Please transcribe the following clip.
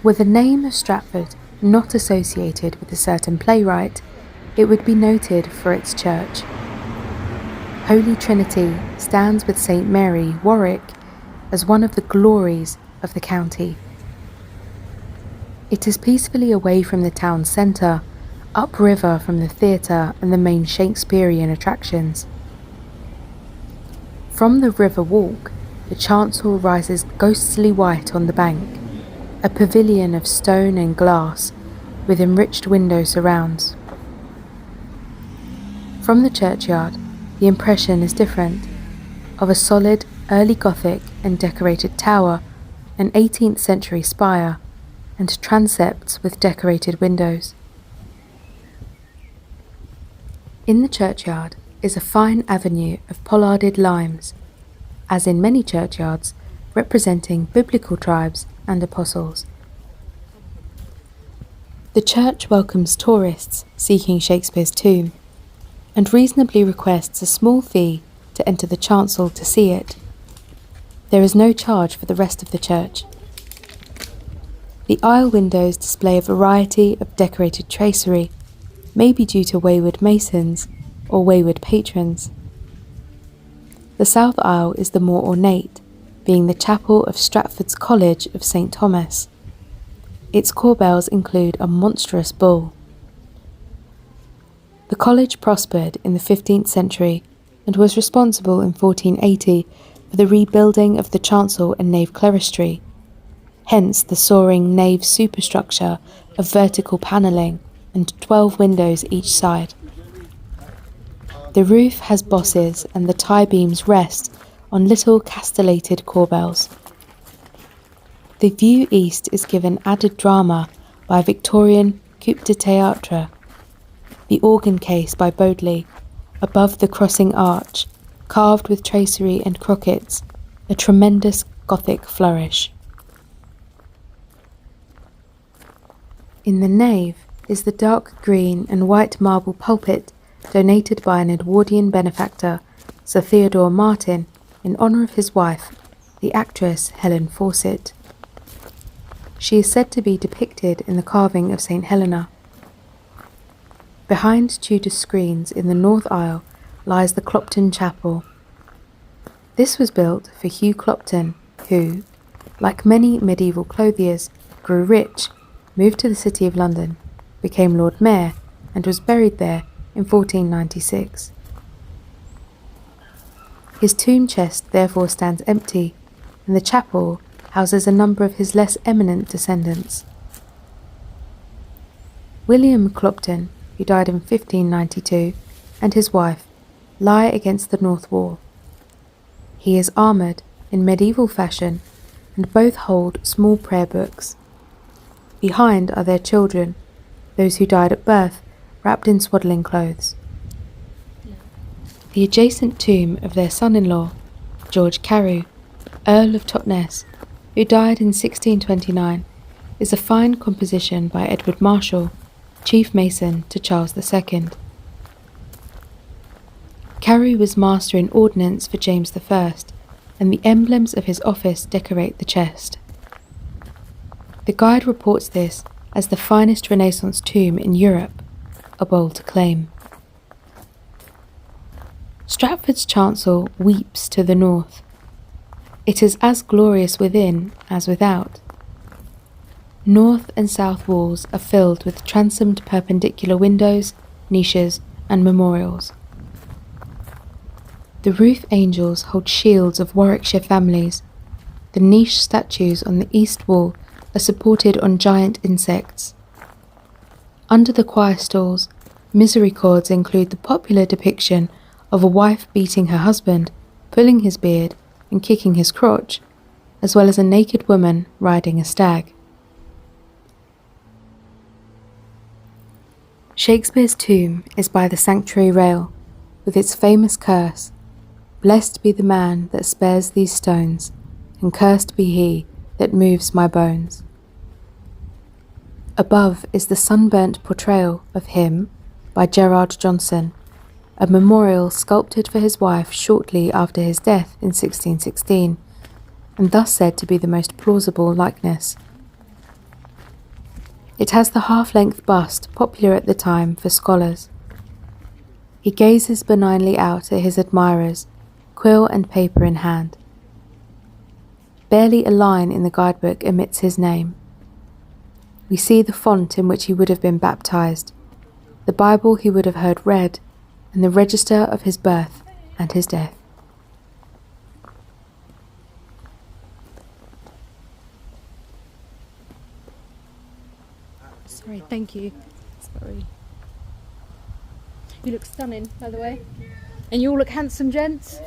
Were the name of Stratford not associated with a certain playwright, it would be noted for its church. Holy Trinity stands with St. Mary, Warwick, as one of the glories of the county. It is peacefully away from the town centre, upriver from the theatre and the main Shakespearean attractions. From the river walk, the chancel rises ghostly white on the bank, a pavilion of stone and glass with enriched window surrounds. From the churchyard, the impression is different, of a solid early Gothic and decorated tower, an 18th century spire, and transepts with decorated windows. In the churchyard is a fine avenue of pollarded limes, as in many churchyards, representing biblical tribes and apostles. The church welcomes tourists seeking Shakespeare's tomb, and reasonably requests a small fee to enter the chancel to see it. There is no charge for the rest of the church. The aisle windows display a variety of decorated tracery, maybe due to wayward masons or wayward patrons. The south aisle is the more ornate, being the chapel of Stratford's College of St. Thomas. Its corbels include a monstrous bull. The college prospered in the 15th century and was responsible in 1480 for the rebuilding of the chancel and nave clerestory, hence the soaring nave superstructure of vertical panelling and 12 windows each side. The roof has bosses and the tie beams rest on little castellated corbels. The view east is given added drama by a Victorian coup de théâtre, the organ case by Bodley, above the crossing arch, carved with tracery and crockets, a tremendous Gothic flourish. In the nave is the dark green and white marble pulpit donated by an Edwardian benefactor, Sir Theodore Martin, in honour of his wife, the actress Helen Fawcett. She is said to be depicted in the carving of St. Helena. Behind Tudor screens in the north aisle lies the Clopton Chapel. This was built for Hugh Clopton, who, like many medieval clothiers, grew rich, moved to the City of London, became Lord Mayor, and was buried there in 1496. His tomb chest therefore stands empty, and the chapel houses a number of his less eminent descendants. William Clopton, who died in 1592, and his wife lie against the north wall. He is armoured in medieval fashion, and both hold small prayer books. Behind are their children, those who died at birth, wrapped in swaddling clothes. The adjacent tomb of their son-in-law, George Carew, Earl of Totnes, who died in 1629, is a fine composition by Edward Marshall, chief mason to Charles II. Carew was master in ordnance for James I, and the emblems of his office decorate the chest. The guide reports this as the finest Renaissance tomb in Europe, a bold claim. Stratford's chancel weeps to the north. It is as glorious within as without. North and south walls are filled with transomed perpendicular windows, niches, and memorials. The roof angels hold shields of Warwickshire families. The niche statues on the east wall are supported on giant insects. Under the choir stalls, misericords include the popular depiction of a wife beating her husband, pulling his beard, and kicking his crotch, as well as a naked woman riding a stag. Shakespeare's tomb is by the sanctuary rail, with its famous curse, "Blessed be the man that spares these stones, and cursed be he that moves my bones." Above is the sunburnt portrayal of him by Gerard Johnson, a memorial sculpted for his wife shortly after his death in 1616, and thus said to be the most plausible likeness. It has the half-length bust popular at the time for scholars. He gazes benignly out at his admirers, quill and paper in hand. Barely a line in the guidebook omits his name. We see the font in which he would have been baptized, the Bible he would have heard read, and the register of his birth and his death. Sorry, thank you. Sorry. You look stunning, by the way. And you all look handsome, gents.